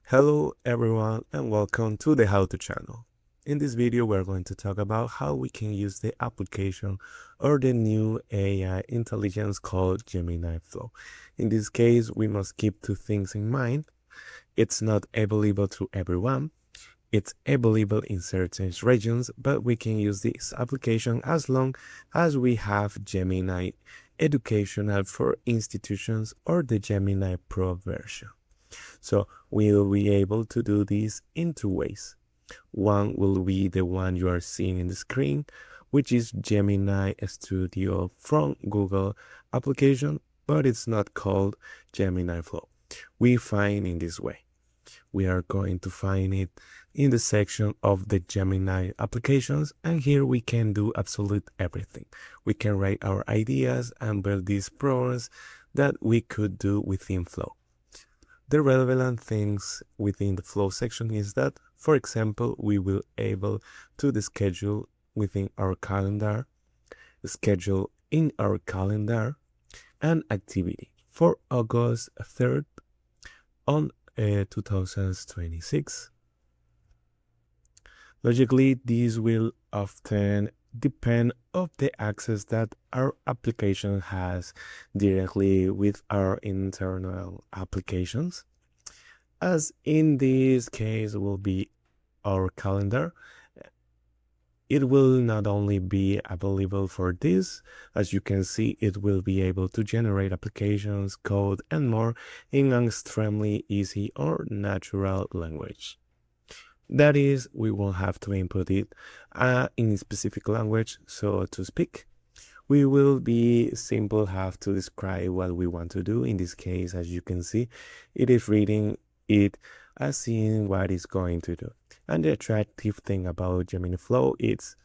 Hello everyone and welcome to the How To channel. In this video we're going to talk about how we can use the application or the new AI intelligence called Gemini Flow. In this case we must keep two things in mind. It's not available to everyone. It's available in certain regions, but we can use this application as long as we have Gemini Educational for Institutions or the Gemini Pro version. So we'll be able to do this in two ways. One will be the one you are seeing in the screen, which is Gemini Studio from Google application, but it's not called Gemini Flow. We find in this way. We are going to find it in the section of the Gemini applications, and here we can do absolute everything. We can write our ideas and build these programs that we could do within Flow. The relevant things within the Flow section is that, for example, we will able to schedule within our calendar, schedule in our calendar, an activity for August 3rd on 2026. Logically, these will often depend of the access that our application has directly with our internal applications. As in this case will be our calendar. It will not only be available for this, as you can see, it will be able to generate applications, code, and more in an extremely easy or natural language. That is, we won't have to input it in a specific language, so to speak. We will be simple have to describe what we want to do. In this case, as you can see, it is reading it as seeing what it's going to do. And the attractive thing about Gemini Flow is,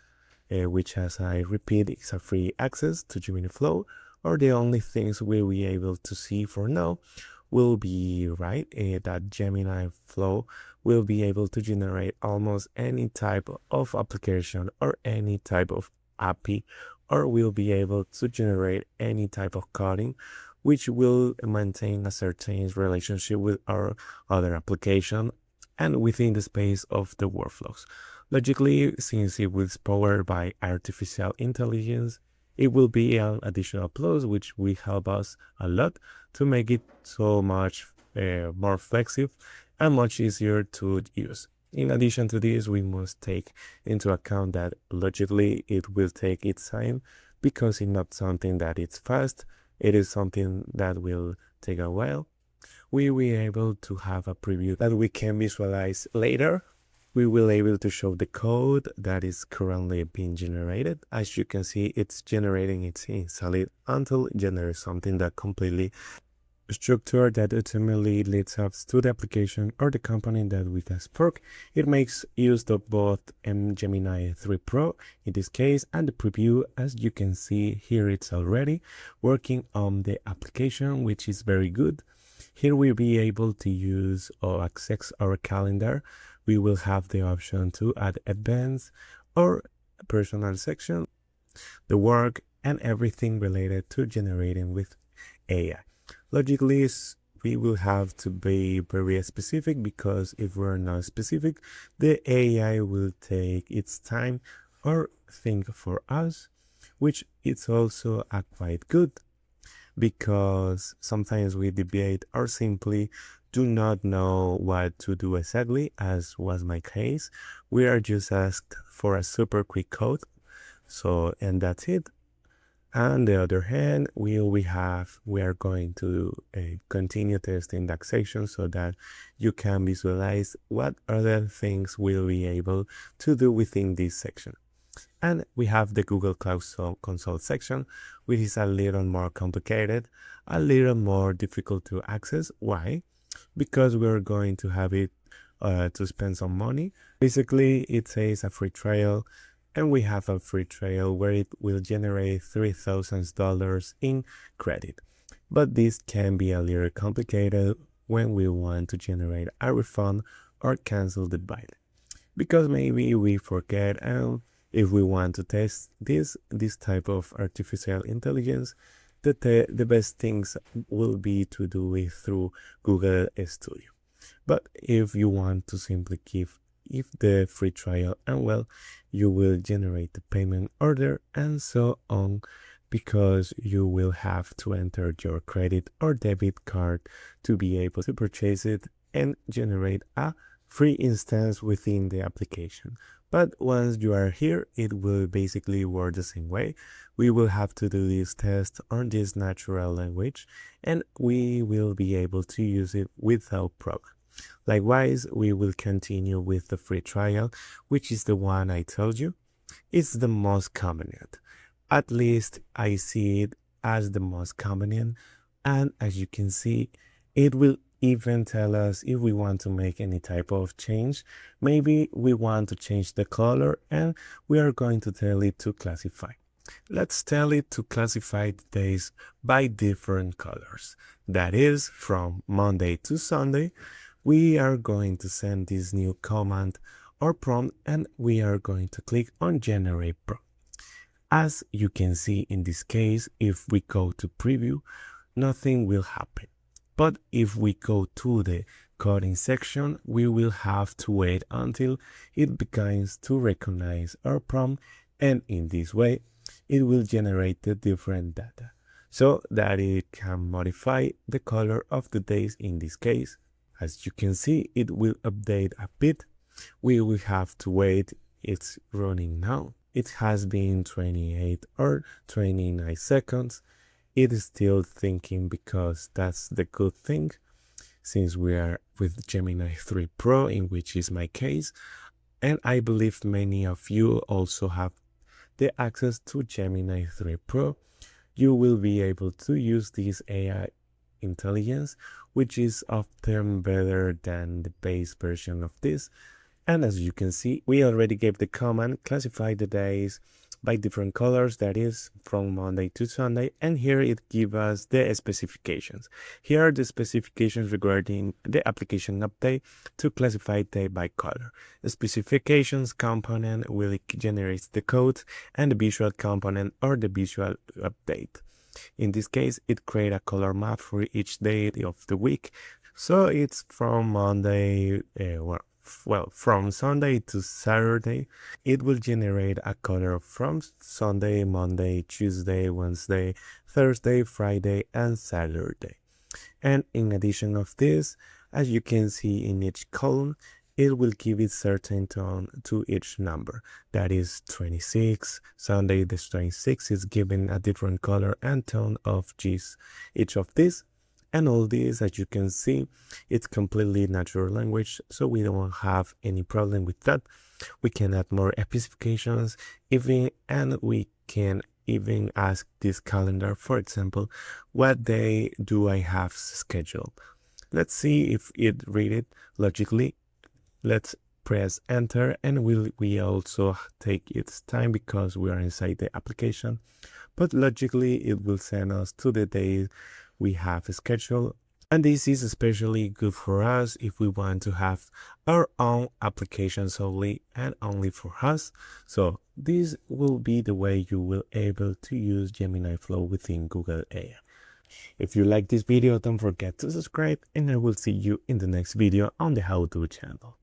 which as I repeat, is a free access to Gemini Flow, or the only things we'll be able to see for now will be that Gemini Flow will be able to generate almost any type of application or any type of API, or will be able to generate any type of coding, which will maintain a certain relationship with our other application and within the space of the workflows. Logically, since it was powered by artificial intelligence, it will be an additional plus which will help us a lot to make it so much more flexible and much easier to use. In addition to this, we must take into account that logically it will take its time because it's not something that is fast. It is something that will take a while. We will be able to have a preview that we can visualize later. We will be able to show the code that is currently being generated. As you can see, it's generating its installed until it generates something that completely structured that ultimately leads us to the application or the component that we can work. It makes use of both Gemini 3 Pro in this case and the preview. As you can see here, it's already working on the application, which is very good. Here we'll be able to use or access our calendar. We will have the option to add events or a personal section, the work, and everything related to generating with AI. Logically, we will have to be very specific because if we're not specific, the AI will take its time or think for us, which is also quite good because sometimes we debate or simply do not know what to do exactly, as was my case. We are just asked for a super quick code, and that's it. On the other hand, we are going to continue testing that section so that you can visualize what other things we'll be able to do within this section. And we have the Google Cloud Console section, which is a little more complicated, a little more difficult to access. Why? Because we're going to have it to spend some money. Basically, it says a free trial, and we have a free trial where it will generate $3,000 in credit. But this can be a little complicated when we want to generate a refund or cancel the buy, because maybe we forget, and if we want to test this type of artificial intelligence, the best things will be to do it through Google Studio. But if you want to simply give if the free trial, and well, you will generate the payment order and so on, because you will have to enter your credit or debit card to be able to purchase it and generate a free instance within the application. But once you are here, it will basically work the same way. We will have to do this test on this natural language, and we will be able to use it without problem. Likewise, we will continue with the free trial, which is the one I told you. It's the most convenient. At least I see it as the most convenient. And as you can see, it will even tell us if we want to make any type of change. Maybe we want to change the color, and we are going to tell it to classify. Let's tell it to classify the days by different colors. That is, from Monday to Sunday. We are going to send this new command or prompt, and we are going to click on Generate Prompt. As you can see in this case, if we go to preview, nothing will happen. But if we go to the coding section, we will have to wait until it begins to recognize our prompt, and in this way, it will generate the different data so that it can modify the color of the days in this case. As you can see, it will update a bit. We will have to wait. It's running now. It has been 28 or 29 seconds. It is still thinking, because that's the good thing, since we are with Gemini 3 Pro, in which is my case. And I believe many of you also have the access to Gemini 3 Pro. You will be able to use this AI intelligence, which is often better than the base version of this. And as you can see, we already gave the command classify the days by different colors, that is from Monday to Sunday, and here it gives us the specifications. Here are the specifications regarding the application update to classify day by color. The specifications component will generate the code, and the visual component or the visual update. In this case, it creates a color map for each day of the week. So it's from Monday, from Sunday to Saturday. It will generate a color from Sunday, Monday, Tuesday, Wednesday, Thursday, Friday, and Saturday. And in addition of this, as you can see in each column, it will give it certain tone to each number. That is 26. Sunday the 26 is given a different color and tone of each of these. And all this, as you can see, it's completely natural language, so we don't have any problem with that. We can add more specifications, and we can even ask this calendar, for example, what day do I have scheduled? Let's see if it read it logically. Let's press enter, and we also take its time because we are inside the application. But logically, it will send us to the day we have scheduled. And this is especially good for us if we want to have our own application solely and only for us. So this will be the way you will able to use Gemini Flow within Google AI. If you like this video, don't forget to subscribe, and I will see you in the next video on the How To channel.